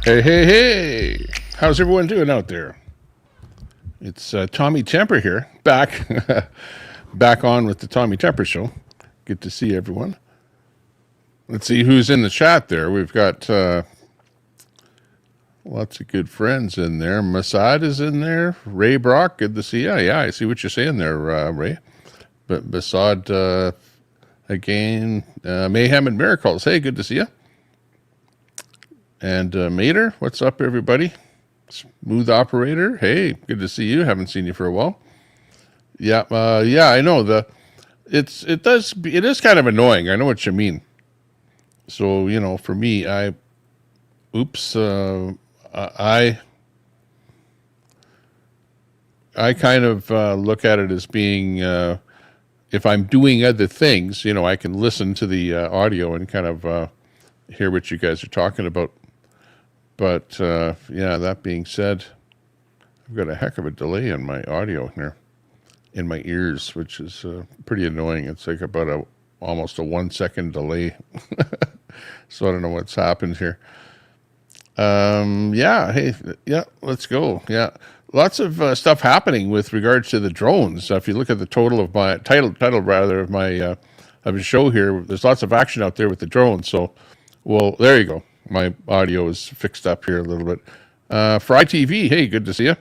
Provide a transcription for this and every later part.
Hey, hey, hey! How's everyone doing out there? It's Tommy Temper here, back, back on with the Tommy Temper Show. Good to see everyone. Let's see who's in the chat there. We've got lots of good friends in there. Masad is in there. Ray Brock, good to see you. Yeah, I see what you're saying there, Ray. But Masad, again, Mayhem and Miracles. Hey, good to see you. And Mater, what's up, everybody? Smooth Operator, hey, good to see you. Haven't seen you for a while. Yeah, I know it is kind of annoying. I know what you mean. So for me, I kind of look at it as being if I'm doing other things, I can listen to the audio and kind of hear what you guys are talking about. But that being said, I've got a heck of a delay in my audio here, in my ears, which is pretty annoying. It's like about almost a 1 second delay. So I don't know what's happened here. Let's go. Yeah, lots of stuff happening with regards to the drones. If you look at the total of my title rather of my of the show here, there's lots of action out there with the drones. So, well, there you go. My audio is fixed up here a little bit. Fry TV, hey, good to see you.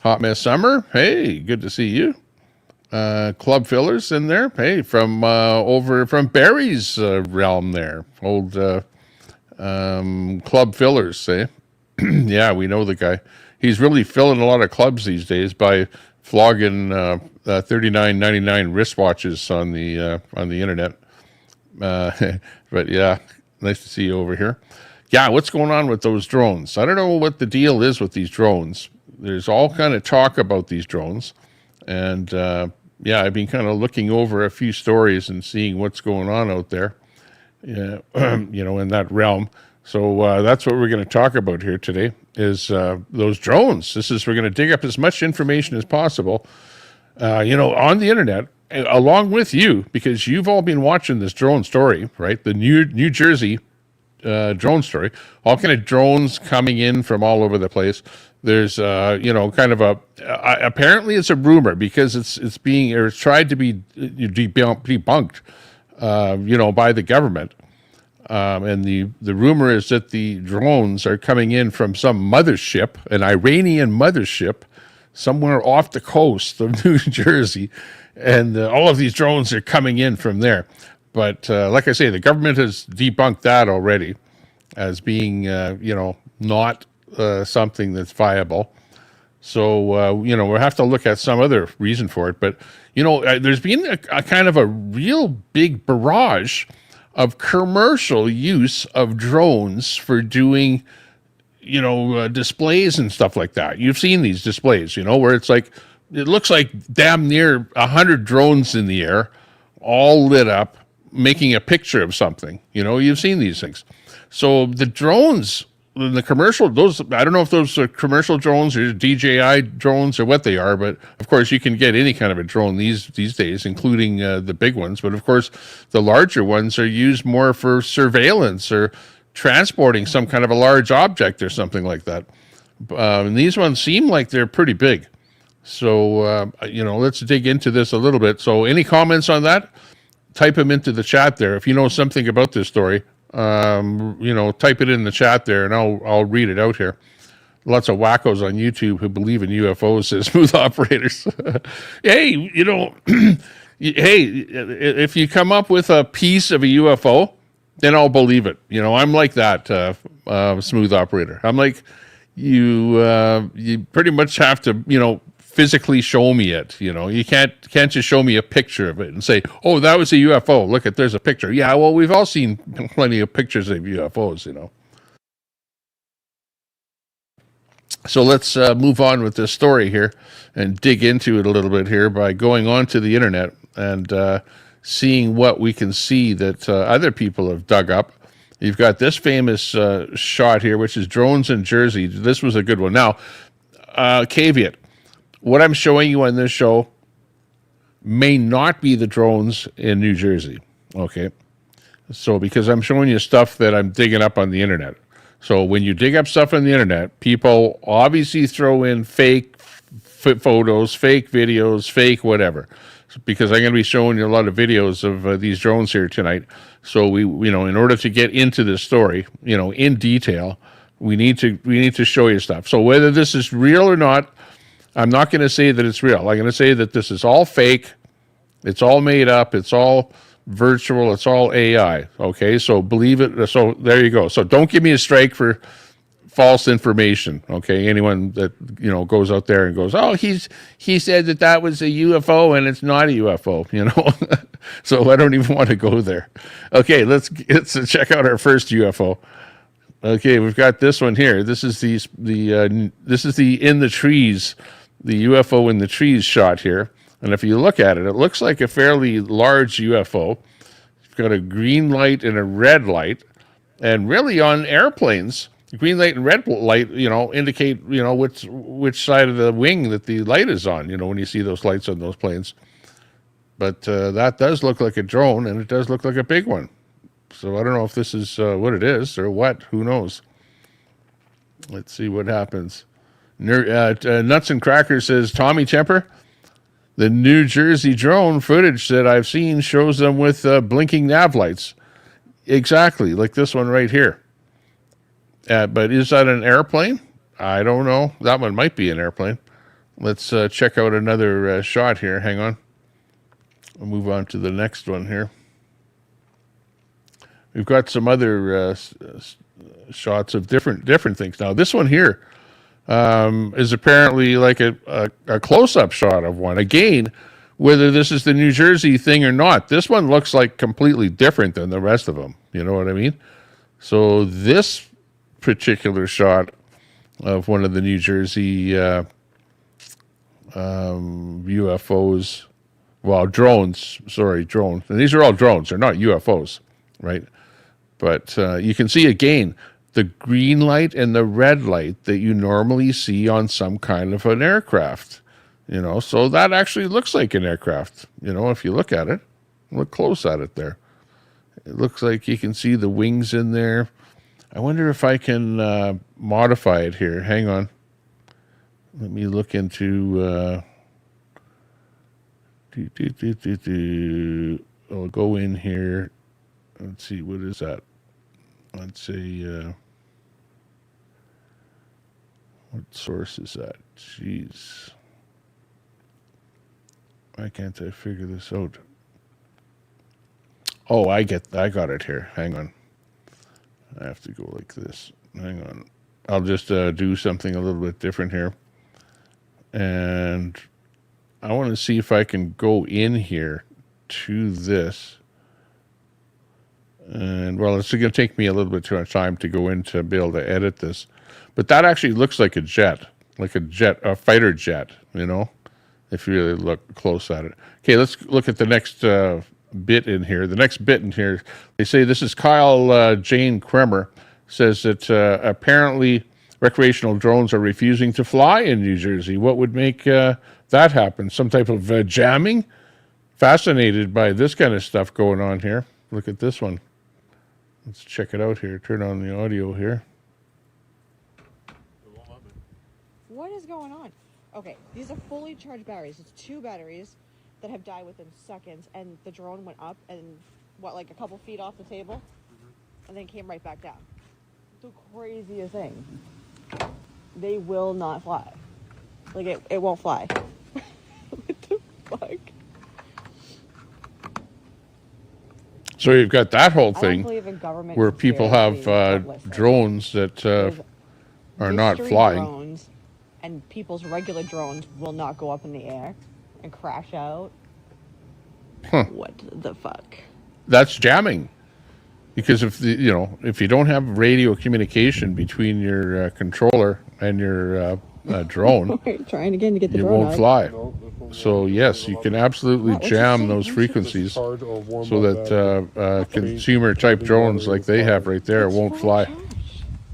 Hot Mess Summer, hey, good to see you. Club Fillers in there, hey, from over from Barry's realm there. Old Club Fillers, say. Yeah, we know the guy. He's really filling a lot of clubs these days by flogging $39.99 wristwatches on the internet. But yeah, nice to see you over here. Yeah, what's going on with those drones? I don't know what the deal is with these drones. There's all kind of talk about these drones. And I've been kind of looking over a few stories and seeing what's going on out there, in that realm. So that's what we're going to talk about here today is those drones. We're going to dig up as much information as possible, on the internet, along with you, because you've all been watching this drone story, right? The New Jersey drone story, all kind of drones coming in from all over the place. There's kind of apparently it's a rumor because it's tried to be debunked by the government, and the rumor is that the drones are coming in from some mothership, an Iranian mothership somewhere off the coast of New Jersey, and all of these drones are coming in from there. But like I say, the government has debunked that already as being, not something that's viable. So, we'll have to look at some other reason for it. But, there's been a kind of a real big barrage of commercial use of drones for doing, displays and stuff like that. You've seen these displays, where it's like, it looks like damn near 100 drones in the air, all lit up, making a picture of something. You've seen these things. So the drones, the commercial, I don't know if those are commercial drones or DJI drones or what they are, but of course you can get any kind of a drone these days, including the big ones. But of course, the larger ones are used more for surveillance or transporting some kind of a large object or something like that. And these ones seem like they're pretty big. So, let's dig into this a little bit. So any comments on that? Type them into the chat there. If you know something about this story, type it in the chat there, and I'll read it out here. Lots of wackos on YouTube who believe in UFOs, says Smooth Operators. Hey, hey, if you come up with a piece of a UFO, then I'll believe it. I'm like that, Smooth Operator. I'm like, you pretty much have to, physically show me it. You can't just show me a picture of it and say, oh, that was a UFO. Look, there's a picture. Yeah, well, we've all seen plenty of pictures of UFOs. So let's move on with this story here and dig into it a little bit here by going onto the internet and seeing what we can see that other people have dug up. You've got this famous shot here, which is drones in Jersey. This was a good one. Now, caveat. What I'm showing you on this show may not be the drones in New Jersey, okay? So, because I'm showing you stuff that I'm digging up on the internet. So when you dig up stuff on the internet, people obviously throw in fake photos, fake videos, fake whatever. Because I'm going to be showing you a lot of videos of these drones here tonight. So in order to get into this story, in detail, we need to show you stuff. So whether this is real or not, I'm not going to say that it's real. I'm going to say that this is all fake. It's all made up. It's all virtual. It's all AI. Okay, so believe it. So there you go. So don't give me a strike for false information. Okay, anyone that goes out there and goes, oh, he said that was a UFO and it's not a UFO. So I don't even want to go there. Okay, let's check out our first UFO. Okay, we've got this one here. This is the in the trees, the UFO in the trees shot here. And if you look at it, it looks like a fairly large UFO. It's got a green light and a red light. And really on airplanes, green light and red light, indicate, which side of the wing that the light is on, when you see those lights on those planes. But that does look like a drone, and it does look like a big one. So I don't know if this is what it is or what. Who knows? Let's see what happens. Nuts and Crackers says, Tommy Temper, the New Jersey drone footage that I've seen shows them with blinking nav lights. Exactly, like this one right here. But is that an airplane? I don't know. That one might be an airplane. Let's check out another shot here. Hang on. We'll move on to the next one here. We've got some other shots of different things. Now, this one here is apparently like a close-up shot of one. Again, whether this is the New Jersey thing or not, this one looks like completely different than the rest of them. You know what I mean? So this particular shot of one of the New Jersey UFOs, well, drones. And these are all drones. They're not UFOs, right? But you can see again the green light and the red light that you normally see on some kind of an aircraft. So that actually looks like an aircraft. If you look at it, look close at it there. It looks like you can see the wings in there. I wonder if I can modify it here. Hang on. Let me look into... I'll go in here. Let's see, what is that? Let's see, what source is that? Jeez. Why can't I figure this out? Oh, I got it here. Hang on. I have to go like this. Hang on. I'll just do something a little bit different here. And I want to see if I can go in here to this. And well, it's going to take me a little bit too much time to go in to be able to edit this. But that actually looks like a jet, a fighter jet, if you really look close at it. Okay, let's look at the next bit in here. The next bit in here, they say this is Kyle Jane Kremer, says that apparently recreational drones are refusing to fly in New Jersey. What would make that happen? Some type of jamming? Fascinated by this kind of stuff going on here. Look at this one. Let's check it out here. Turn on the audio here. What is going on? Okay, these are fully charged batteries. It's 2 batteries that have died within seconds, and the drone went up and, like a couple feet off the table, and then came right back down. The craziest thing. They will not fly. Like, it won't fly. What the fuck? So you've got that whole thing where people have drones that are not flying. Drones and people's regular drones will not go up in the air and crash out. Huh. What the fuck? That's jamming. Because if you don't have radio communication between your controller and your drone, trying again to get the you drone won't fly. So yes, you can absolutely jam those frequencies so that consumer type drones like they have right there won't fly.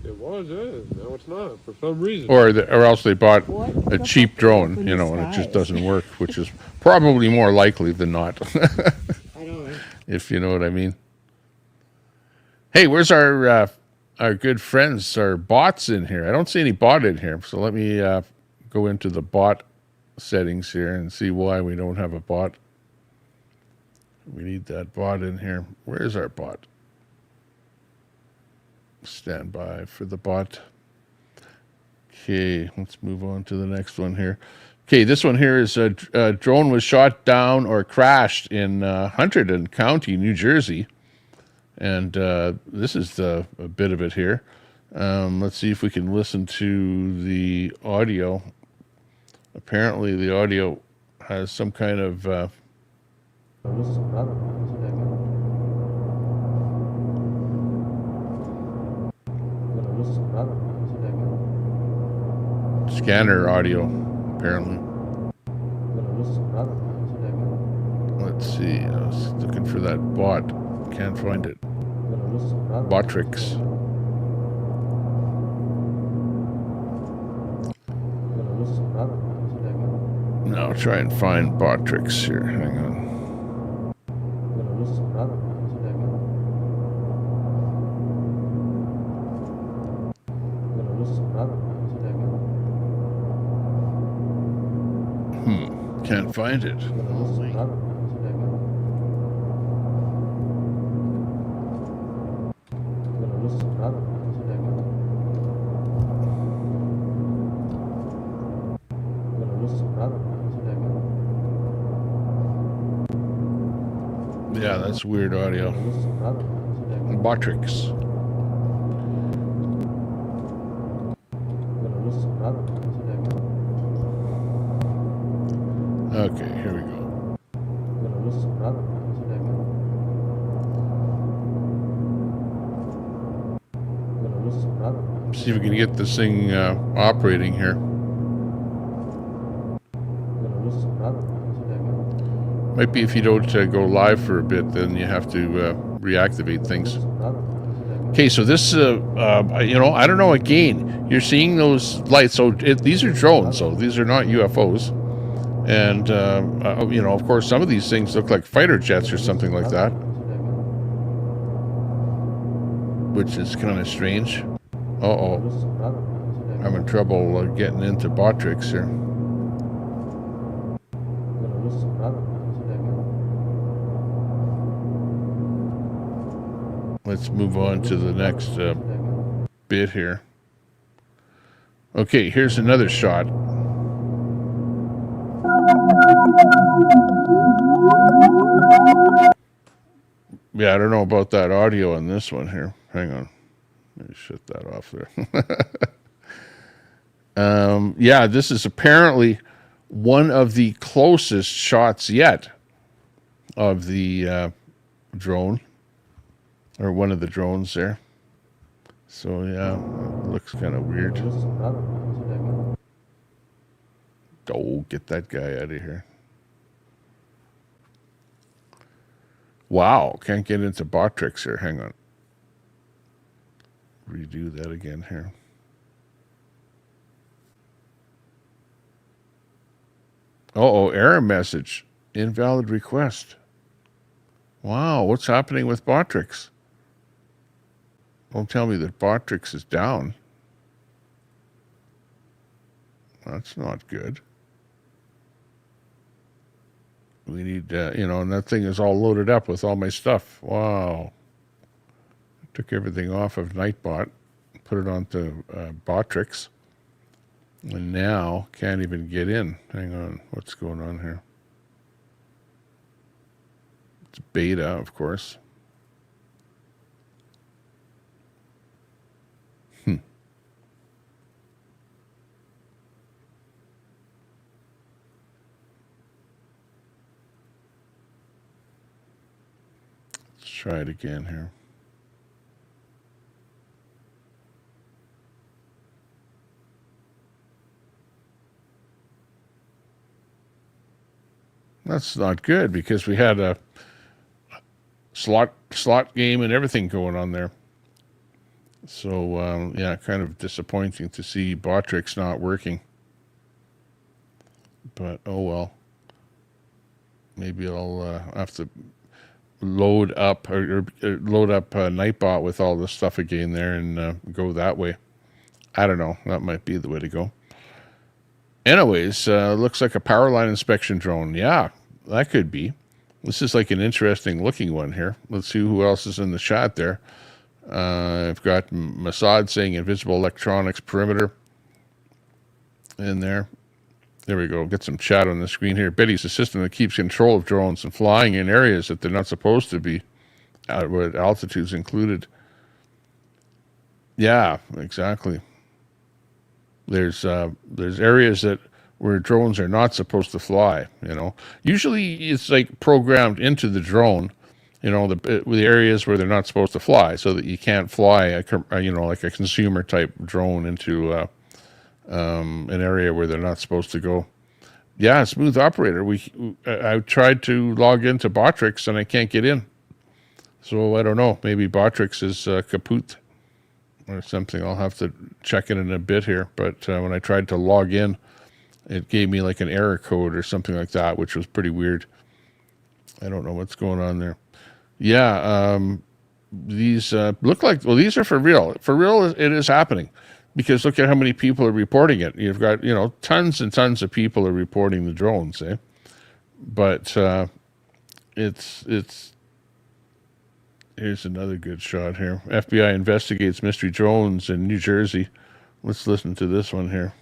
It was, yeah. No, it's not for some reason. Or else they bought a cheap drone, and it just doesn't work, which is probably more likely than not. I don't know. If you know what I mean. Hey, where's our our good friends, our bots in here. I don't see any bot in here. So let me go into the bot settings here and see why we don't have a bot. We need that bot in here. Where is our bot? Stand by for the bot. Okay, let's move on to the next one here. Okay, this one here is a drone was shot down or crashed in Hunterdon County, New Jersey. And this is a bit of it here. Let's see if we can listen to the audio. Apparently the audio has some kind of... scanner audio, apparently. Let's see. I was looking for that bot. Can't find it. Botrix. Now I'll try and find Botrix here. Hang on. Can't find it. Yeah, that's weird audio. Botrix. Okay, here we go. See if we can get this thing operating here. Might be if you don't go live for a bit, then you have to reactivate things. Okay, so this, you know, I don't know. Again, you're seeing those lights. So these are drones, so these are not UFOs. And, you know, of course, some of these things look like fighter jets or something like that, which is kind of strange. Uh-oh. I'm having trouble getting into Botrix here. Let's move on to the next bit here. Okay, here's another shot. Yeah, I don't know about that audio on this one here. Hang on. Let me shut that off there. Yeah, this is apparently one of the closest shots yet of the drone, or one of the drones there. So yeah, it looks kind of weird. Oh, get that guy out of here. Wow, can't get into Botrix here. Hang on. Redo that again here. Uh-oh, error message. Invalid request. Wow, what's happening with Botrix? Don't tell me that Botrix is down. That's not good. We need, you know, and that thing is all loaded up with all my stuff. Wow. Took everything off of Nightbot, put it onto Botrix, and now can't even get in. Hang on, what's going on here? It's beta, of course. Let's try it again here. That's not good because we had a slot game and everything going on there. So, yeah, kind of disappointing to see Botrix not working. But, oh well. Maybe I'll have to load up Nightbot with all this stuff again there and go that way. I don't know. That might be the way to go. Anyways, looks like a power line inspection drone. Yeah, that could be. This is like an interesting looking one here. Let's see who else is in the chat there. I've got Masad saying invisible electronics perimeter in there. There we go. Get some chat on the screen here. Betty's a system that keeps control of drones and flying in areas that they're not supposed to be, where altitude's included. Yeah, exactly. There's areas where drones are not supposed to fly. Usually it's like programmed into the drone. The areas where they're not supposed to fly, so that you can't fly like a consumer type drone into an area where they're not supposed to go. Yeah, smooth operator. I tried to log into Botrix and I can't get in. So I don't know. Maybe Botrix is kaput or something. I'll have to check it in a bit here. But when I tried to log in, it gave me like an error code or something like that, which was pretty weird. I don't know what's going on there. Yeah, these look like, well, these are for real. For real, it is happening. Because look at how many people are reporting it. You've got, tons and tons of people are reporting the drones, eh? But it's here's another good shot here. FBI investigates mystery drones in New Jersey. Let's listen to this one here.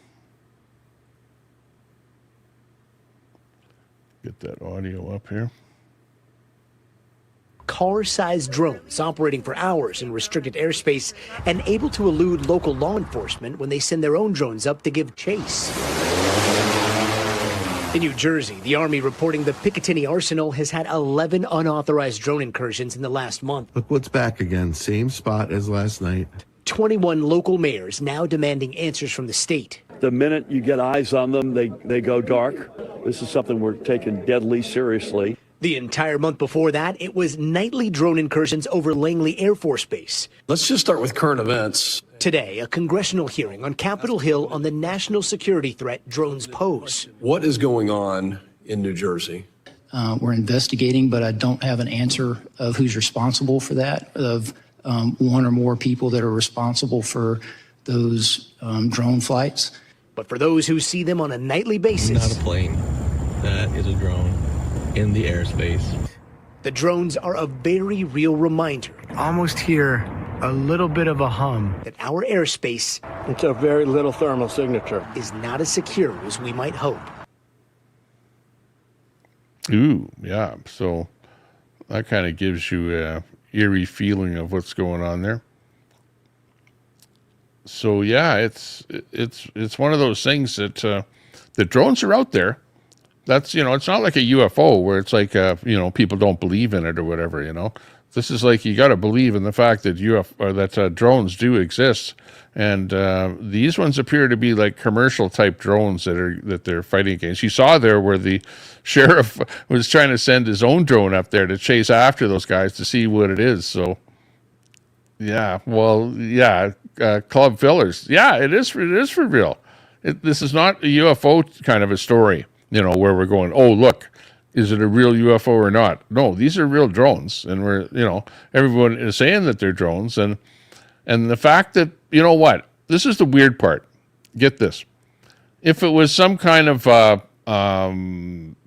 Get that audio up here. Car-sized drones operating for hours in restricted airspace and able to elude local law enforcement when they send their own drones up to give chase. In New Jersey, the Army reporting the Picatinny Arsenal has had 11 unauthorized drone incursions in the last month. Look what's back again. Same spot as last night. 21 local mayors now demanding answers from the state. The minute you get eyes on them, they go dark. This is something we're taking deadly seriously. The entire month before that, it was nightly drone incursions over Langley Air Force Base. Let's just start with current events. Today, a congressional hearing on Capitol Hill on the national security threat drones pose. What is going on in New Jersey? We're investigating, but I don't have an answer of who's responsible for that, of one or more people that are responsible for those drone flights. But for those who see them on a nightly basis, not a plane, that is a drone in the airspace. The drones are a very real reminder. Almost hear a little bit of a hum. That our airspace, It's a very little thermal signature. is not as secure as we might hope. Ooh, yeah. So that kind of gives you a eerie feeling of what's going on there. So yeah, it's one of those things that the drones are out there. That's, it's not like a UFO where it's like, people don't believe in it or whatever, This is like, you got to believe in the fact that drones do exist. And these ones appear to be like commercial type drones that they're fighting against. You saw there where the sheriff was trying to send his own drone up there to chase after those guys to see what it is. So yeah, well, yeah, club fillers. Yeah, it is for real. This is not a UFO kind of a story. Where we're going, oh, look, is it a real UFO or not? No, these are real drones. And everyone is saying that they're drones. And the fact that, this is the weird part. Get this. If it was some kind of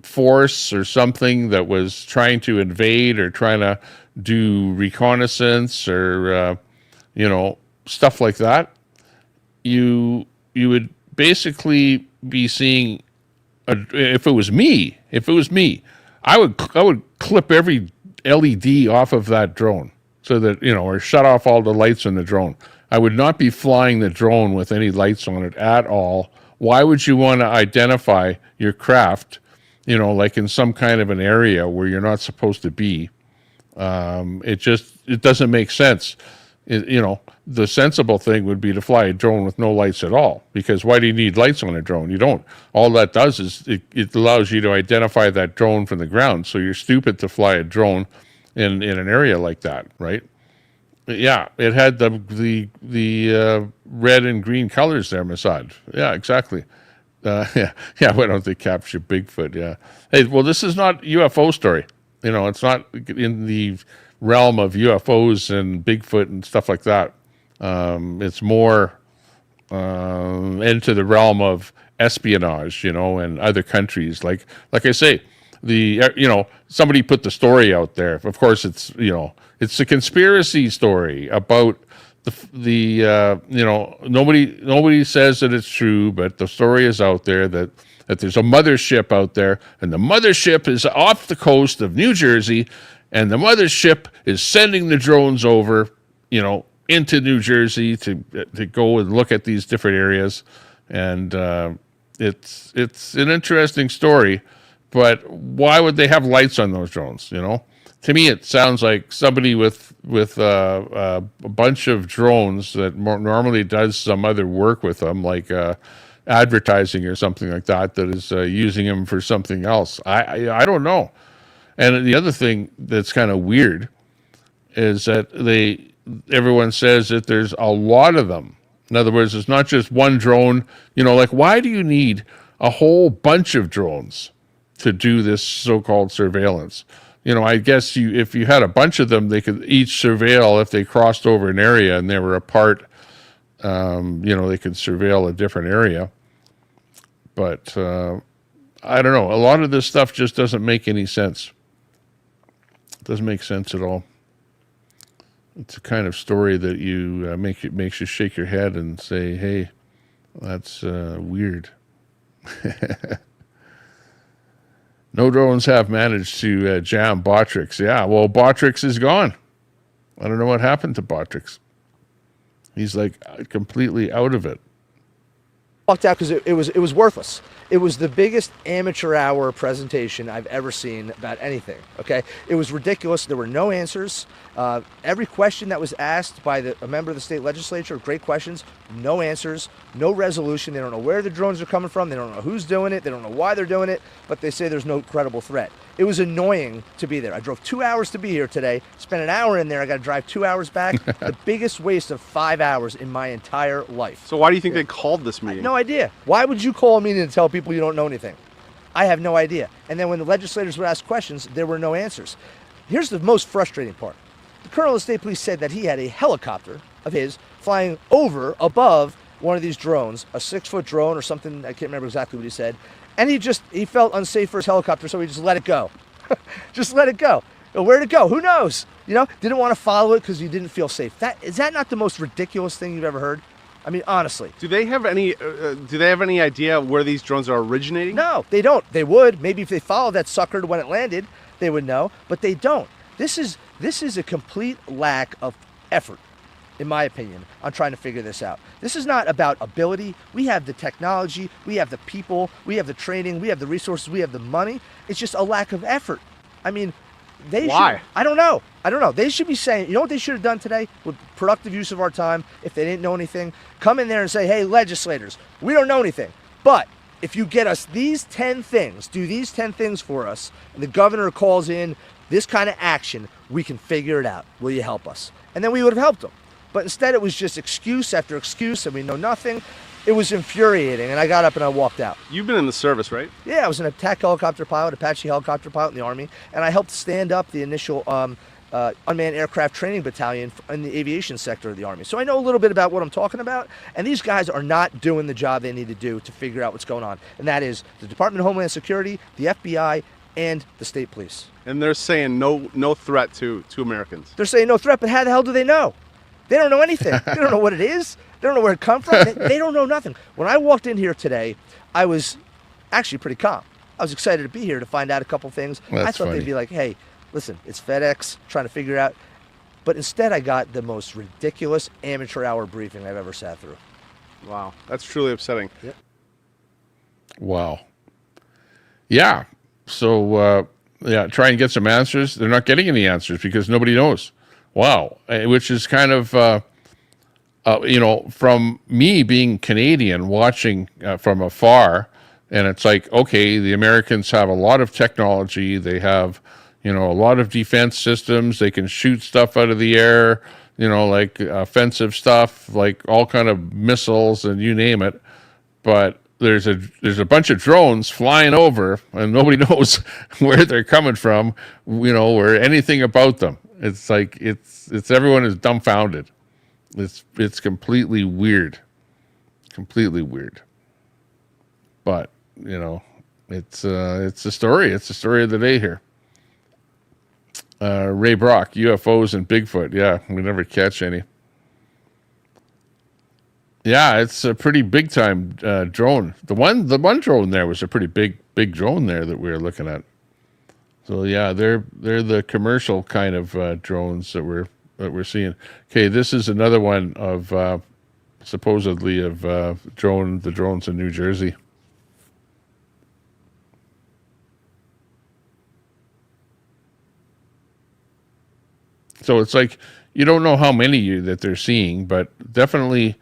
force or something that was trying to invade or trying to do reconnaissance or, stuff like that, you would basically be seeing, if it was me, I would clip every LED off of that drone so that, or shut off all the lights on the drone. I would not be flying the drone with any lights on it at all. Why would you want to identify your craft, like in some kind of an area where you're not supposed to be? It doesn't make sense. The sensible thing would be to fly a drone with no lights at all, because why do you need lights on a drone? You don't. All that does is it allows you to identify that drone from the ground. So you're stupid to fly a drone in an area like that, right? Yeah, it had the red and green colors there, Masad. Yeah, exactly. Why don't they capture Bigfoot? Yeah. Hey, well, this is not a UFO story. It's not in the realm of UFOs and Bigfoot and stuff like that. It's more into the realm of espionage, and other countries. Like I say, somebody put the story out there. Of course, it's a conspiracy story about nobody says that it's true, but the story is out there that there's a mothership out there, and the mothership is off the coast of New Jersey, and the mothership is sending the drones over, into New Jersey to go and look at these different areas, and it's an interesting story. But why would they have lights on those drones? To me, it sounds like somebody with a bunch of drones that normally does some other work with them, like advertising or something like that is using them for something else. I don't know. And the other thing that's kind of weird is that everyone says that there's a lot of them. In other words, it's not just one drone. Why do you need a whole bunch of drones to do this so-called surveillance? I guess if you had a bunch of them, they could each surveil if they crossed over an area and they were apart. They could surveil a different area. But I don't know. A lot of this stuff just doesn't make any sense. It doesn't make sense at all. It's a kind of story that makes you shake your head and say, "Hey, that's weird." No drones have managed to jam Botrix. Yeah, well, Botrix is gone. I don't know what happened to Botrix. He's completely out of it. Walked out because it was worthless. It was the biggest amateur hour presentation I've ever seen about anything. Okay, it was ridiculous. There were no answers. Every question that was asked by a member of the state legislature, great questions, no answers, no resolution. They don't know where the drones are coming from. They don't know who's doing it. They don't know why they're doing it, but they say there's no credible threat. It was annoying to be there. I drove 2 hours to be here today, spent an hour in there. I got to drive 2 hours back. The biggest waste of 5 hours in my entire life. So why do you think they called this meeting? No idea. Why would you call a meeting to tell people you don't know anything? I have no idea. And then when the legislators would ask questions, there were no answers. Here's the most frustrating part. The colonel of the state police said that he had a helicopter of his flying above one of these drones, a 6-foot drone or something. I can't remember exactly what he said. And he felt unsafe for his helicopter, so he just let it go. Just let it go. Where'd it go? Who knows? Didn't want to follow it because he didn't feel safe. Is that not the most ridiculous thing you've ever heard? I mean, honestly. Do they have any idea where these drones are originating? No, they don't. They would. Maybe if they followed that sucker to when it landed, they would know, but they don't. This is a complete lack of effort, in my opinion, on trying to figure this out. This is not about ability. We have the technology, we have the people, we have the training, we have the resources, we have the money. It's just a lack of effort. I mean, Why? I don't know. They should be saying, you know what they should have done today with productive use of our time, if they didn't know anything? Come in there and say, hey, legislators, we don't know anything, but if you get us these 10 things, do these 10 things for us, and the governor calls in this kind of action, we can figure it out. Will you help us? And then we would have helped them. But instead it was just excuse after excuse, and we know nothing. It was infuriating, and I got up and I walked out. You've been in the service, right? Yeah, I was an attack helicopter pilot, Apache helicopter pilot in the Army, and I helped stand up the initial unmanned aircraft training battalion in the aviation sector of the Army. So I know a little bit about what I'm talking about, and these guys are not doing the job they need to do to figure out what's going on, and that is the Department of Homeland Security, the FBI, and the state police. And they're saying no threat to Americans. They're saying no threat, but how the hell do they know? They don't know anything. They don't know what it is. They don't know where it come from. They don't know nothing. When I walked in here today, I was actually pretty calm. I was excited to be here to find out a couple things. Well, I thought they'd be like, hey, listen, it's FedEx, trying to figure out. But instead I got the most ridiculous amateur hour briefing I've ever sat through. Wow, that's truly upsetting. Yep. Wow. Yeah. So, try and get some answers. They're not getting any answers because nobody knows. Wow. Which is kind of, from me being Canadian, watching from afar, and it's like, okay, the Americans have a lot of technology. They have, a lot of defense systems. They can shoot stuff out of the air, like offensive stuff, like all kind of missiles and you name it. But there's a bunch of drones flying over, and nobody knows where they're coming from, or anything about them. It's like it's everyone is dumbfounded. It's completely weird, but it's a story. It's the story of the day here. Ray Brock, UFOs and Bigfoot. Yeah, we never catch any. Yeah, it's a pretty big time drone. The one drone there was a pretty big drone there that we were looking at. So yeah, they're the commercial kind of drones that we're seeing. Okay, this is another one of supposedly of the drones in New Jersey. So it's like you don't know how many that they're seeing, but definitely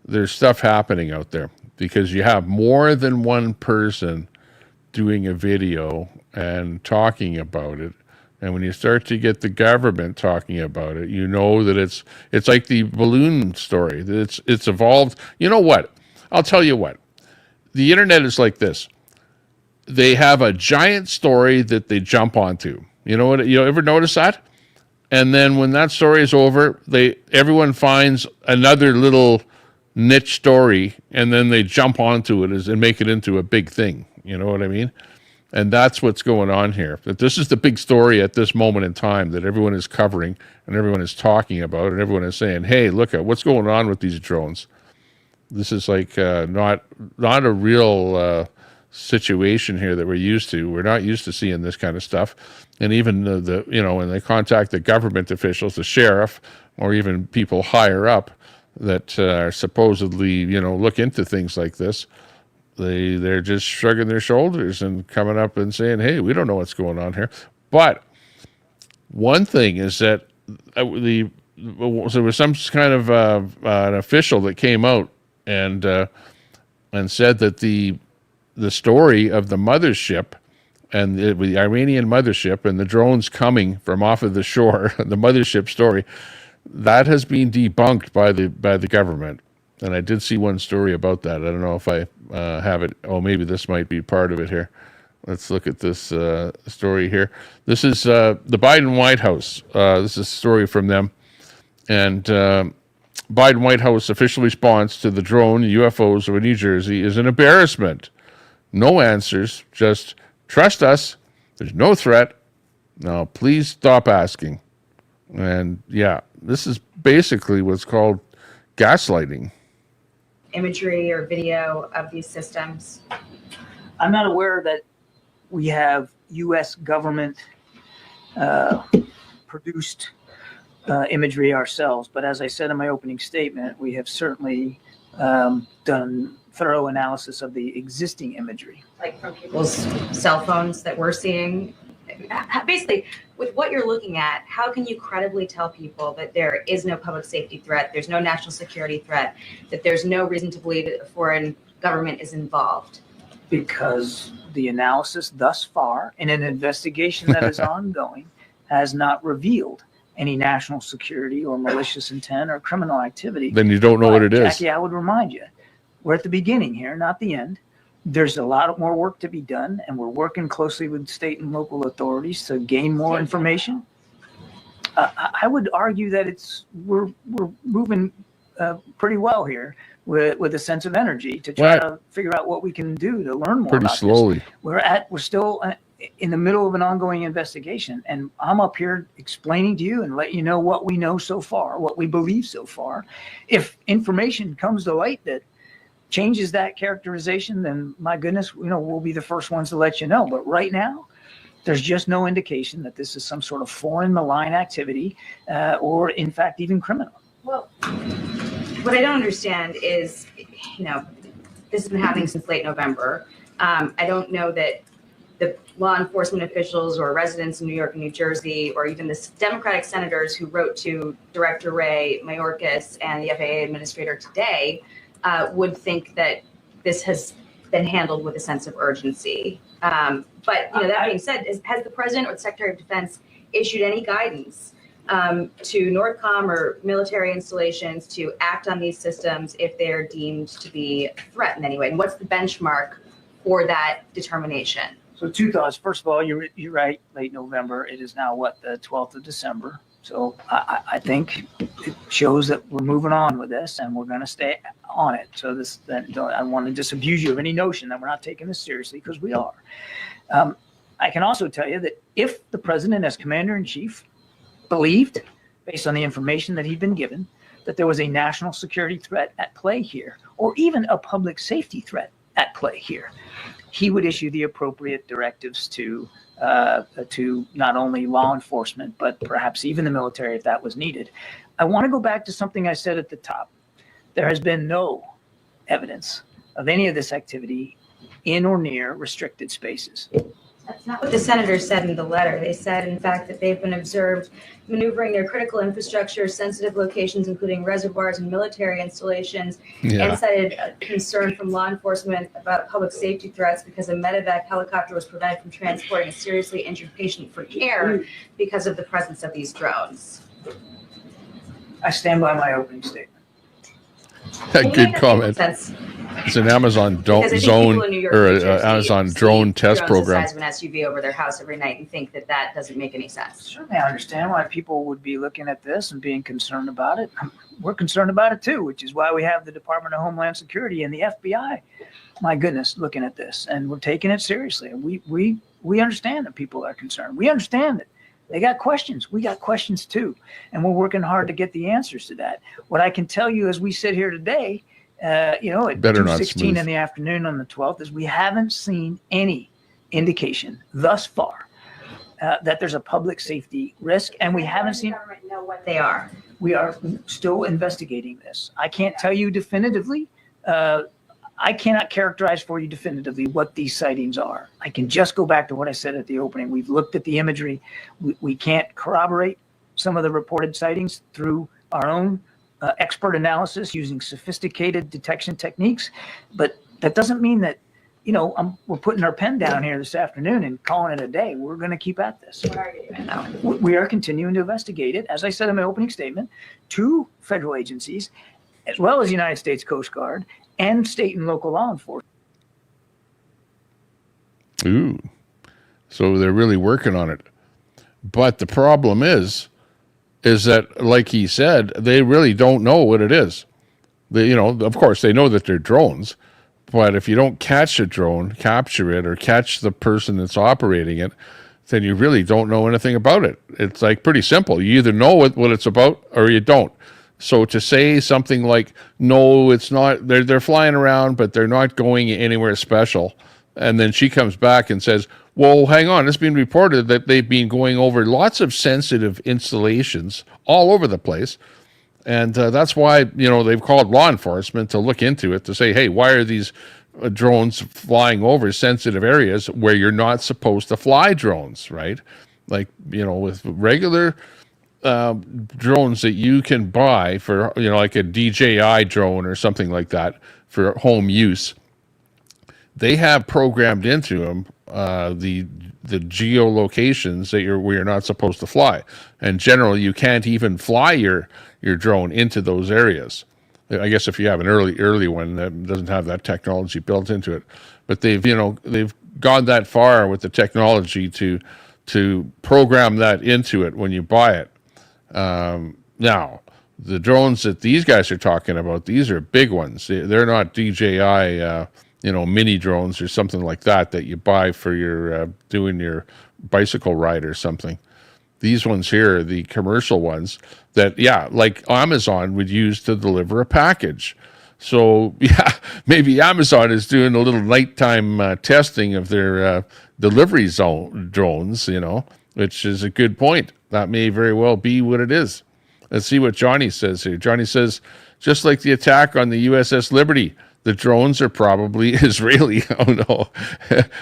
there's stuff happening out there because you have more than one person doing a video and talking about it. And when you start to get the government talking about it, you know that it's like the balloon story. That it's evolved. You know what? I'll tell you what. The internet is like this. They have a giant story that they jump onto. You know what? You ever notice that? And then when that story is over, everyone finds another little niche story, and then they jump onto it and make it into a big thing. You know what I mean? And that's what's going on here. That this is the big story at this moment in time that everyone is covering and everyone is talking about, and everyone is saying, "Hey, look at what's going on with these drones." This is like not a real situation here that we're used to. We're not used to seeing this kind of stuff. And even when they contact the government officials, the sheriff, or even people higher up that are supposedly, look into things like this, they're just shrugging their shoulders and coming up and saying, "Hey, we don't know what's going on here." But one thing is that there was some kind of an official that came out and said that the story of the mothership and the Iranian mothership and the drones coming from off of the shore, the mothership story, that has been debunked by the government. And I did see one story about that. I don't know if I have it. Oh, maybe this might be part of it here. Let's look at this story here. This is the Biden White House. This is a story from them. And Biden White House official response to the drone UFOs over New Jersey is an embarrassment. No answers, just trust us. There's no threat. Now, please stop asking. And yeah, this is basically what's called gaslighting. Imagery or video of these systems? I'm not aware that we have U.S. government produced imagery ourselves, but as I said in my opening statement, we have certainly done thorough analysis of the existing imagery. Like from people's cell phones that we're seeing? Basically, with what you're looking at, how can you credibly tell people that there is no public safety threat, there's no national security threat, that there's no reason to believe that a foreign government is involved? Because the analysis thus far in an investigation that is ongoing has not revealed any national security or malicious intent or criminal activity. Then you don't know what it is. Jackie, I would remind you, we're at the beginning here, not the end. There's a lot more work to be done, and we're working closely with state and local authorities to gain more information. I would argue that we're moving pretty well here with a sense of energy to try to figure out what we can do to learn more. Pretty about slowly. This. We're still in the middle of an ongoing investigation, and I'm up here explaining to you and let you know what we know so far, what we believe so far. If information comes to light that changes that characterization, then my goodness, we'll be the first ones to let you know. But right now, there's just no indication that this is some sort of foreign malign activity or, in fact, even criminal. Well, what I don't understand is, this has been happening since late November. I don't know that the law enforcement officials or residents in New York and New Jersey, or even the Democratic senators who wrote to Director Ray Mayorkas and the FAA administrator today would think that this has been handled with a sense of urgency. But that being said, has the president or the Secretary of Defense issued any guidance to NORDCOM or military installations to act on these systems if they're deemed to be a threat in any way? And what's the benchmark for that determination? So two thoughts. First of all, you're right. Late November. It is now the 12th of December. So I think it shows that we're moving on with this, and we're going to stay on it. So I want to disabuse you of any notion that we're not taking this seriously, because we are. I can also tell you that if the president, as commander in chief, believed, based on the information that he'd been given, that there was a national security threat at play here, or even a public safety threat at play here, he would issue the appropriate directives to not only law enforcement, but perhaps even the military if that was needed. I want to go back to something I said at the top. There has been no evidence of any of this activity in or near restricted spaces. That's not what the senators said in the letter. They said, in fact, that they've been observed maneuvering their critical infrastructure, sensitive locations, including reservoirs and military installations, and cited a concern from law enforcement about public safety threats because a medevac helicopter was prevented from transporting a seriously injured patient for care because of the presence of these drones. I stand by my opening statement. Good comment. It's an Amazon zone or Amazon drone test program. The size of an SUV over their house every night and think that that doesn't make any sense. Certainly, I understand why people would be looking at this and being concerned about it. We're concerned about it too, which is why we have the Department of Homeland Security and the FBI. My goodness, looking at this, and we're taking it seriously. We understand that people are concerned. We understand that they got questions. We got questions too, and we're working hard to get the answers to that. What I can tell you as we sit here today, at 2:16 in the afternoon on the 12th, is we haven't seen any indication thus far that there's a public safety risk, and we haven't seen. Government know what they are. We are still investigating this. I can't tell you definitively. I cannot characterize for you definitively what these sightings are. I can just go back to what I said at the opening. We've looked at the imagery. We can't corroborate some of the reported sightings through our own expert analysis using sophisticated detection techniques. But that doesn't mean that, we're putting our pen down here this afternoon and calling it a day. We're going to keep at this. What are you doing now? We are continuing to investigate it, as I said in my opening statement, to federal agencies, as well as the United States Coast Guard and state and local law enforcement. Ooh, so they're really working on it. But the problem is that, like he said, they really don't know what it is. Of course, they know that they're drones, but if you don't catch a drone, capture it, or catch the person that's operating it, then you really don't know anything about it. It's like pretty simple. You either know what it's about or you don't. So to say something like, no, it's not, they're flying around, but they're not going anywhere special. And then she comes back and says, well, hang on, it's been reported that they've been going over lots of sensitive installations all over the place. And that's why, they've called law enforcement to look into it, to say, hey, why are these drones flying over sensitive areas where you're not supposed to fly drones, right? Like, with regular drones that you can buy for, like a DJI drone or something like that for home use, they have programmed into them the geolocations that where you're not supposed to fly, and generally you can't even fly your drone into those areas. I guess if you have an early one that doesn't have that technology built into it, but they've gone that far with the technology to program that into it when you buy it. Now, the drones that these guys are talking about, these are big ones. They're not DJI, mini drones or something like that you buy for your doing your bicycle ride or something. These ones here are the commercial ones that, like Amazon would use to deliver a package. So, maybe Amazon is doing a little nighttime testing of their delivery zone drones, which is a good point. That may very well be what it is. Let's see what Johnny says here. Johnny says, just like the attack on the USS Liberty, the drones are probably Israeli. Oh no,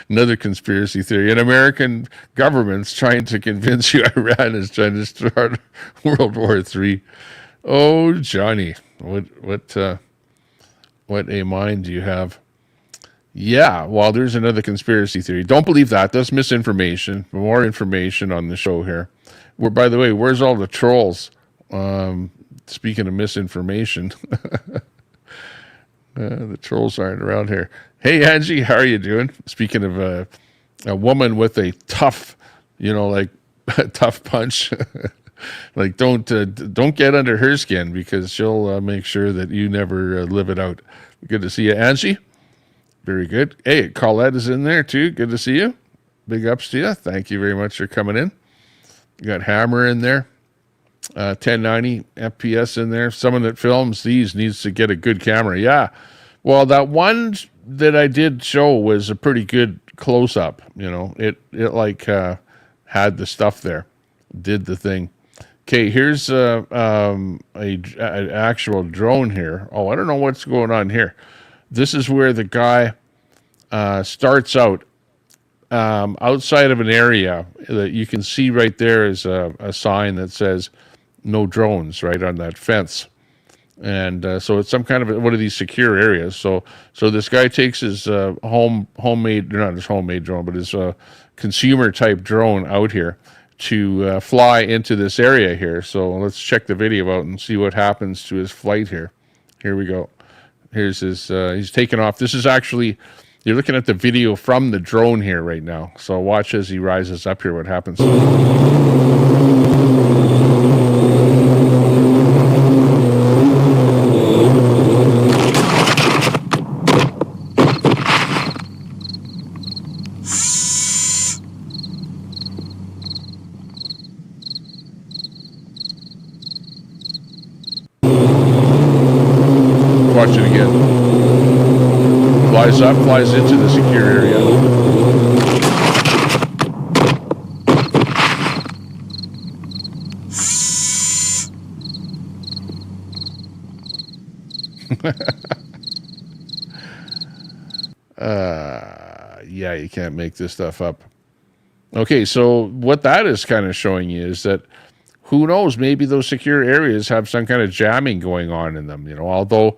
another conspiracy theory. An American government's trying to convince you Iran is trying to start World War III. Oh, Johnny, what a mind you have. Yeah, well, there's another conspiracy theory. Don't believe that. That's misinformation. More information on the show here. By the way, where's all the trolls? Speaking of misinformation, the trolls aren't around here. Hey, Angie, how are you doing? Speaking of a woman with a tough, like a tough punch, like don't get under her skin, because she'll make sure that you never live it out. Good to see you, Angie. Very good. Hey, Colette is in there too. Good to see you. Big ups to you. Thank you very much for coming in. You got Hammer in there. 1090 FPS in there. Someone that films these needs to get a good camera. Yeah. Well, that one that I did show was a pretty good close up. It like had the stuff there, did the thing. Okay, here's a actual drone here. Oh, I don't know what's going on here. This is where the guy starts out outside of an area that you can see right there is a sign that says no drones right on that fence. And so it's some kind of one of these secure areas. So this guy takes his homemade, not his homemade drone, but his consumer type drone out here to fly into this area here. So let's check the video out and see what happens to his flight here. Here we go. Here's his, he's taken off. This is actually, you're looking at the video from the drone here right now. So watch as he rises up here what happens. Watch it again. Flies up, flies into the secure area. Yeah, you can't make this stuff up. Okay, so what that is kind of showing you is that who knows, maybe those secure areas have some kind of jamming going on in them, although,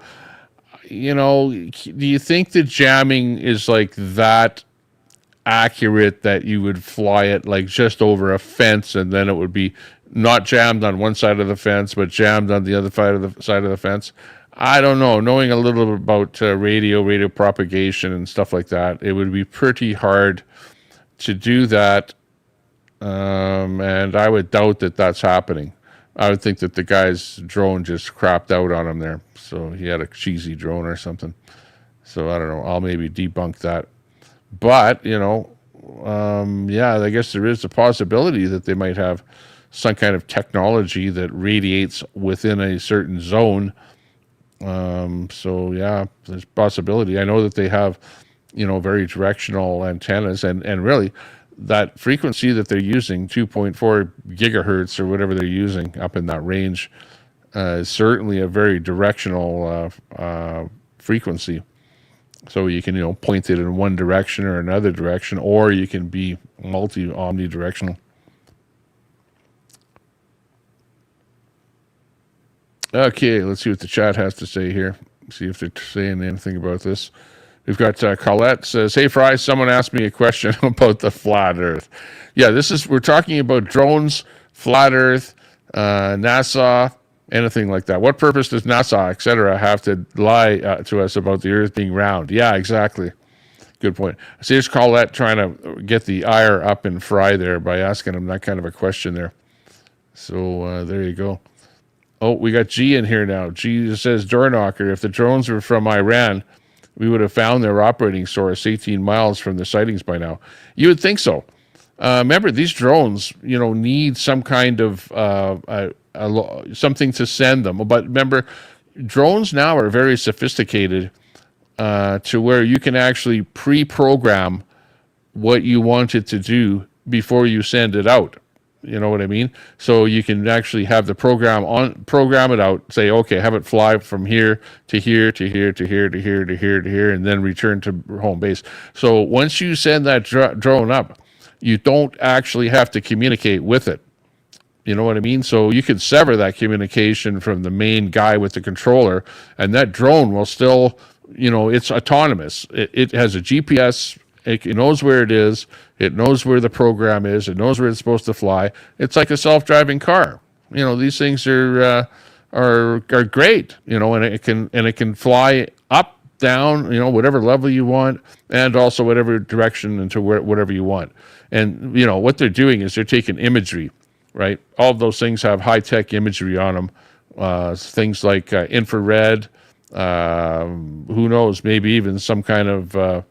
do you think the jamming is like that accurate that you would fly it like just over a fence and then it would be not jammed on one side of the fence, but jammed on the other side of the fence? I don't know. Knowing a little bit about radio propagation and stuff like that, it would be pretty hard to do that. And I would doubt that that's happening. I would think that the guy's drone just crapped out on him there. So he had a cheesy drone or something. So I don't know. I'll maybe debunk that. But, yeah, I guess there is a possibility that they might have some kind of technology that radiates within a certain zone. So yeah, there's a possibility. I know that they have, very directional antennas and really that frequency that they're using, 2.4 gigahertz or whatever they're using up in that range, is certainly a very directional frequency. So you can, point it in one direction or another direction, or you can be omnidirectional. Okay, let's see what the chat has to say here. See if they're saying anything about this. We've got Colette says, "Hey, Fry, someone asked me a question about the flat Earth." Yeah, we're talking about drones, flat Earth, NASA, anything like that. What purpose does NASA, etc., have to lie to us about the Earth being round? Yeah, exactly. Good point. So here's Colette trying to get the ire up in Fry there by asking him that kind of a question there. So there you go. Oh, we got G in here now. G says, "Door knocker, if the drones were from Iran, we would have found their operating source 18 miles from the sightings by now." You would think so. Remember, these drones, need some kind of something to send them. But remember, drones now are very sophisticated to where you can actually pre-program what you want it to do before you send it out. You know what I mean? So you can actually have the program it out, say, okay, have it fly from here to here to here to here to here to here to here, and then return to home base. So once you send that drone up, you don't actually have to communicate with it. You know what I mean? So you could sever that communication from the main guy with the controller, and that drone will still, it's autonomous. It has a GPS It knows where it is. It knows where the program is. It knows where it's supposed to fly. It's like a self-driving car. These things are great. And it can fly up, down, whatever level you want, and also whatever direction into whatever you want. And what they're doing is they're taking imagery, right? All of those things have high-tech imagery on them. Things like infrared. Who knows? Maybe even some kind of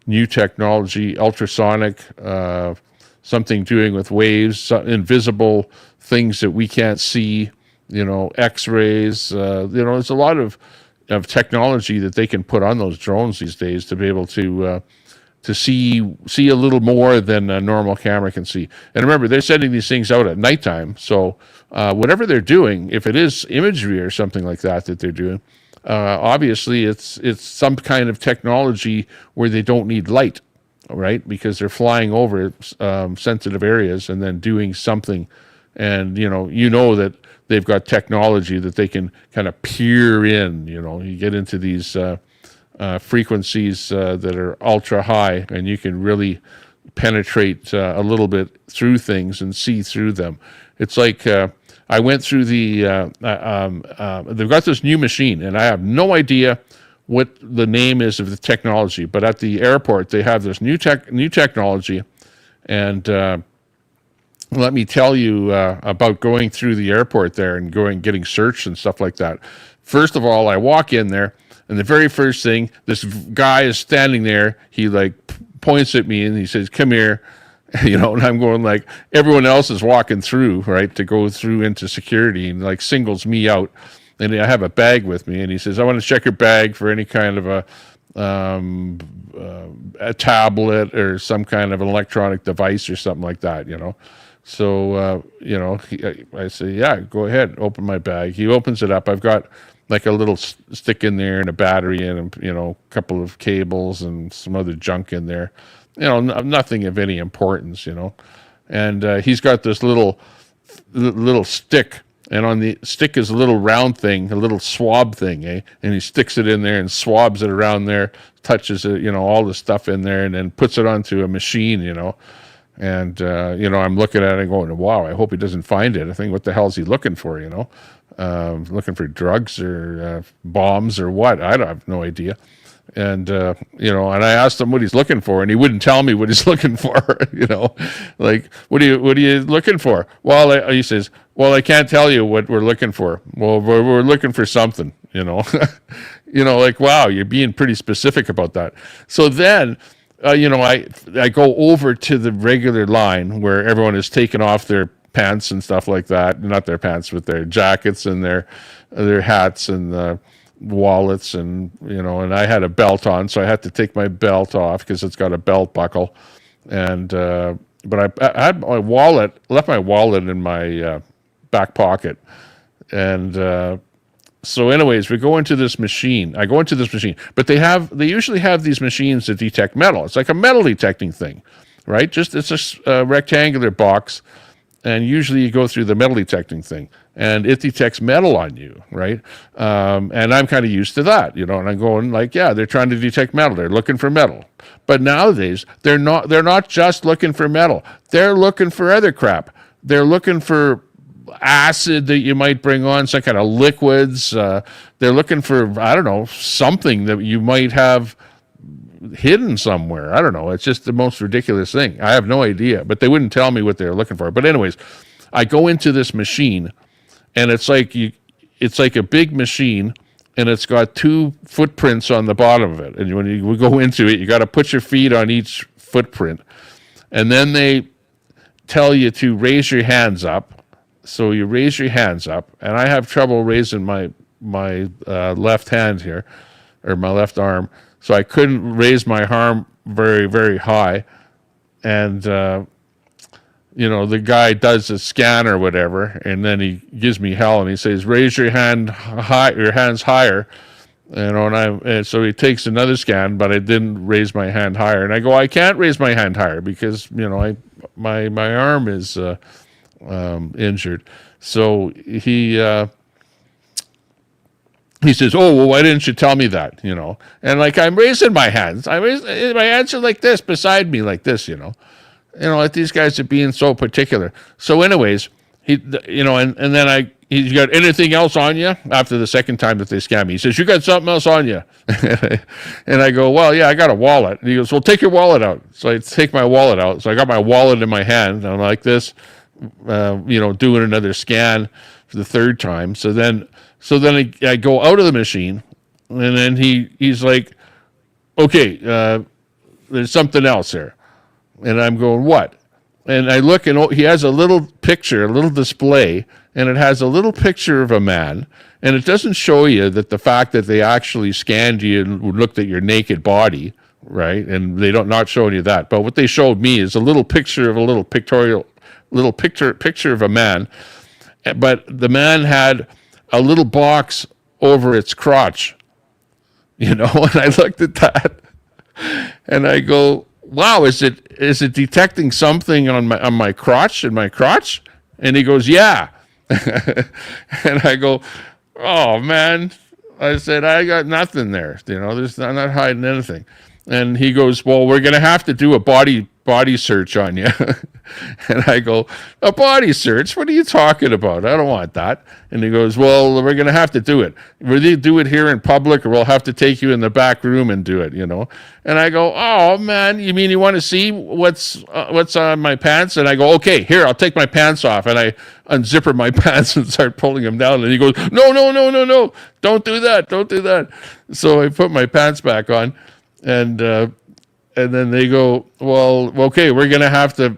new technology, ultrasonic, something doing with waves, invisible things that we can't see. X-rays. There's a lot of technology that they can put on those drones these days to be able to see a little more than a normal camera can see. And remember, they're sending these things out at nighttime, so whatever they're doing, if it is imagery or something like that they're doing, obviously it's some kind of technology where they don't need light, right? Because they're flying over sensitive areas and then doing something, and that they've got technology that they can kind of peer in. You get into these frequencies that are ultra high, and you can really penetrate a little bit through things and see through them. It's like I went through they've got this new machine, and I have no idea what the name is of the technology, but at the airport they have this new technology, and let me tell you about going through the airport there and getting searched and stuff like that. First of all, I walk in there, and the very first thing, this guy is standing there. He points at me and he says, "Come here." And I'm going like, everyone else is walking through, right, to go through into security, and singles me out. And I have a bag with me, and he says, "I want to check your bag for any kind of a tablet or some kind of an electronic device or something like that." So, I say, "Yeah, go ahead, open my bag." He opens it up. I've got like a little stick in there and a battery and, a couple of cables and some other junk in there. Nothing of any importance, And he's got this little stick, and on the stick is a little round thing, a little swab thing, eh? And he sticks it in there and swabs it around there, touches it, all the stuff in there, and then puts it onto a machine, And, I'm looking at it and going, wow, I hope he doesn't find it. I think, what the hell is he looking for, looking for drugs or bombs or what? I have no idea. And, and I asked him what he's looking for, and he wouldn't tell me what he's looking for, like, what are you looking for? Well, he says, "Well, I can't tell you what we're looking for." Well, we're looking for something, like, wow, you're being pretty specific about that. So then, I go over to the regular line where everyone is taking off their pants and stuff like that. Not their pants, but their jackets and their hats and wallets, and and I had a belt on, so I had to take my belt off because it's got a belt buckle. And but I had my wallet, left my wallet in my back pocket, and so anyways, we go into this machine. I go into this machine, but they usually have these machines that detect metal. It's like a metal detecting thing, right? It's a rectangular box, and usually you go through the metal detecting thing, and it detects metal on you, right? And I'm kind of used to that, and I'm going like, yeah, they're trying to detect metal. They're looking for metal. But nowadays, they're not just looking for metal. They're looking for other crap. They're looking for acid that you might bring on, some kind of liquids. They're looking for, I don't know, something that you might have hidden somewhere. I don't know. It's just the most ridiculous thing. I have no idea, but they wouldn't tell me what they're looking for. But anyways, I go into this machine, and it's like a big machine, and it's got two footprints on the bottom of it. And when you go into it, you got to put your feet on each footprint, and then they tell you to raise your hands up. So you raise your hands up, and I have trouble raising my left hand here, or my left arm, so I couldn't raise my arm very, very high. And the guy does a scan or whatever, and then he gives me hell, and he says, "Raise your hand high, your hands higher." And so he takes another scan, but I didn't raise my hand higher, and I go, "I can't raise my hand higher because my arm is injured." So he he says, "Oh, well, why didn't you tell me that?" And like I'm raising my hands, my hands are like this beside me, like this, like these guys are being so particular. So, anyways, and then he's got anything else on you after the second time that they scam me. He says, "You got something else on you?" And I go, "Well, yeah, I got a wallet." And he goes, "Well, take your wallet out." So I take my wallet out. So I got my wallet in my hand, and I'm like this, doing another scan for the third time. So then I go out of the machine, and then he's like, "Okay, there's something else there." And I'm going, "What?" And I look, and he has a little picture, a little display, and it has a little picture of a man, and it doesn't show you that the fact that they actually scanned you and looked at your naked body, right? And they don't not showing you that. But what they showed me is a little picture of a little picture of a man, but the man had a little box over its crotch, and I looked at that, and I go, "Wow, is it detecting something on my crotch, in my crotch?" And he goes, "Yeah." And I go, "Oh man," I said, "I got nothing there. I'm not hiding anything." And he goes, "Well, we're gonna have to do a body search on you." And I go, "A body search? What are you talking about? I don't want that." And he goes, "Well, we're going to have to do it. We'll either do it here in public, or we'll have to take you in the back room and do it, And I go, "Oh man, you mean you want to see what's on my pants?" And I go, "Okay, here, I'll take my pants off." And I unzipper my pants and start pulling them down. And he goes, "No, don't do that, don't do that." So I put my pants back on, and then they go, "Well, okay, we're going to have to,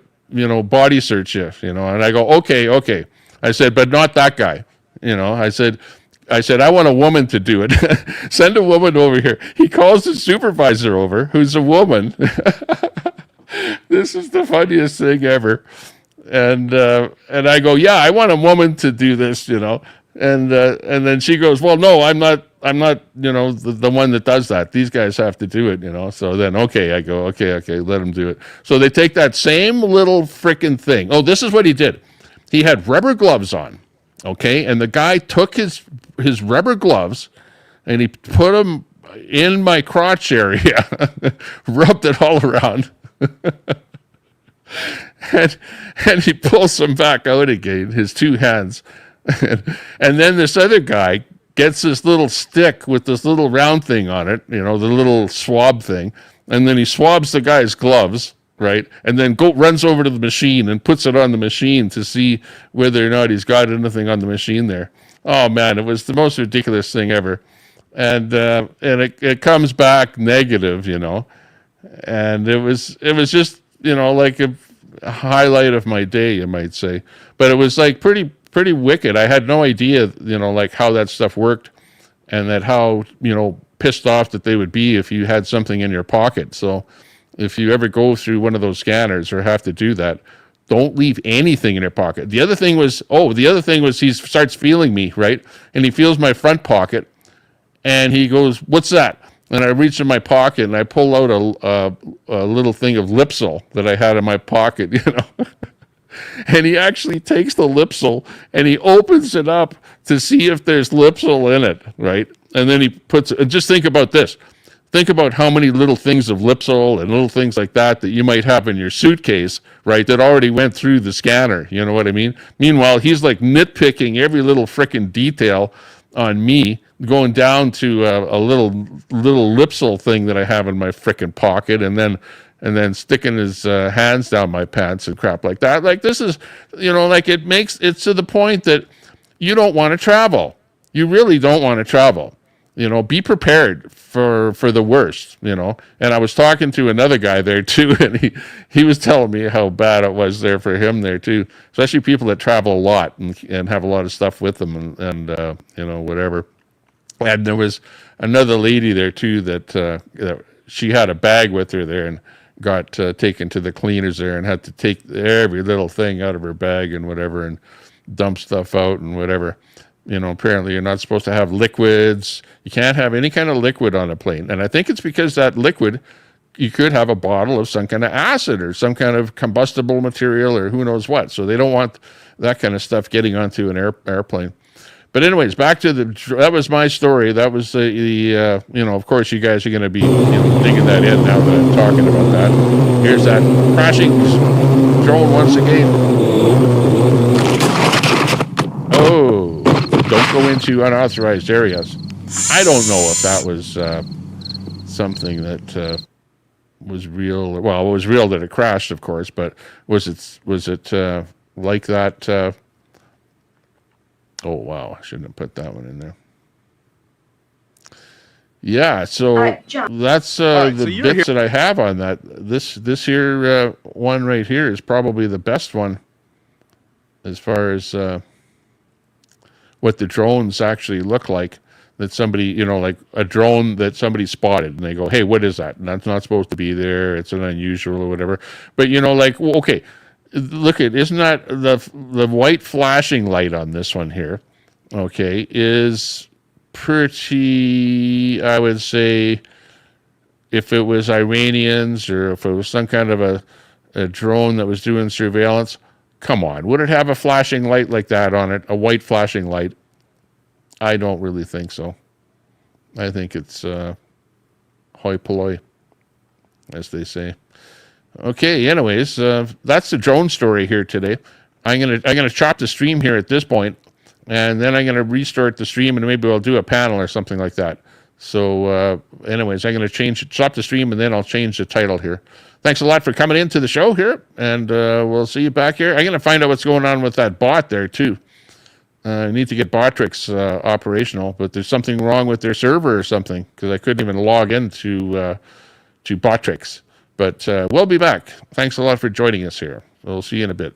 body search you, And I go, okay. I said, "But not that guy." I said, "I want a woman to do it." Send a woman over here. He calls the supervisor over, who's a woman. This is the funniest thing ever. And I go, "Yeah, I want a woman to do this, And then she goes, "Well, no, I'm not, the one that does that. These guys have to do it, So then, okay, I go, okay, let them do it. So they take that same little frickin' thing. Oh, this is what he did. He had rubber gloves on, okay? And the guy took his rubber gloves and he put them in my crotch area, rubbed it all around. and he pulls them back out again, his two hands. And then this other guy gets this little stick with this little round thing on it, the little swab thing, and then he swabs the guy's gloves, right? And then runs over to the machine and puts it on the machine to see whether or not he's got anything on the machine there. Oh man, it was the most ridiculous thing ever. And it comes back negative, and it was just, like a highlight of my day, you might say. But it was like pretty wicked. I had no idea, like how that stuff worked, and that how, pissed off that they would be if you had something in your pocket. So if you ever go through one of those scanners or have to do that, don't leave anything in your pocket. The other thing was he starts feeling me, right? And he feels my front pocket, and he goes, "What's that?" And I reach in my pocket and I pull out a little thing of Lipsil that I had in my pocket, And he actually takes the Lipsil and he opens it up to see if there's Lipsil in it, right? And then he puts, and just think about this. Think about how many little things of Lipsil and little things like that you might have in your suitcase, right, that already went through the scanner, you know what I mean? Meanwhile, he's like nitpicking every little frickin' detail on me, going down to a little Lipsil thing that I have in my frickin' pocket, and then sticking his hands down my pants and crap like that. Like, this is, like it's to the point that you don't want to travel. You really don't want to travel. Be prepared for the worst, And I was talking to another guy there too, and he was telling me how bad it was there for him there too, especially people that travel a lot and have a lot of stuff with them and whatever. And there was another lady there too that she had a bag with her there and got taken to the cleaners there and had to take every little thing out of her bag and whatever and dump stuff out and whatever. Apparently you're not supposed to have liquids. You can't have any kind of liquid on a plane. And I think it's because that liquid, you could have a bottle of some kind of acid or some kind of combustible material or who knows what. So they don't want that kind of stuff getting onto an airplane. But anyways, back to that was my story. That was the of course you guys are going to be digging that in now that I'm talking about that. Here's that crashing drone once again. Oh, don't go into unauthorized areas. I don't know if that was something that was real. Well, it was real that it crashed, of course, but was it like that? Oh, wow. I shouldn't have put that one in there. Yeah, so that's the bits that I have on that. This here one right here is probably the best one as far as what the drones actually look like. That somebody, like a drone that somebody spotted, and they go, hey, what is that? And that's not supposed to be there. It's an unusual or whatever. But, okay, look isn't that the white flashing light on this one here, okay, is pretty, I would say, if it was Iranians or if it was some kind of a drone that was doing surveillance, come on, would it have a flashing light like that on it, a white flashing light? I don't really think so. I think it's hoi polloi, as they say. Okay, anyways, that's the drone story here today. I'm gonna chop the stream here at this point, and then I'm gonna restart the stream, and maybe I'll do a panel or something like that. So, anyways, I'm gonna chop the stream, and then I'll change the title here. Thanks a lot for coming into the show here, and we'll see you back here. I'm gonna find out what's going on with that bot there too. I need to get Botrix operational, but there's something wrong with their server or something because I couldn't even log into to Botrix. But we'll be back. Thanks a lot for joining us here. We'll see you in a bit.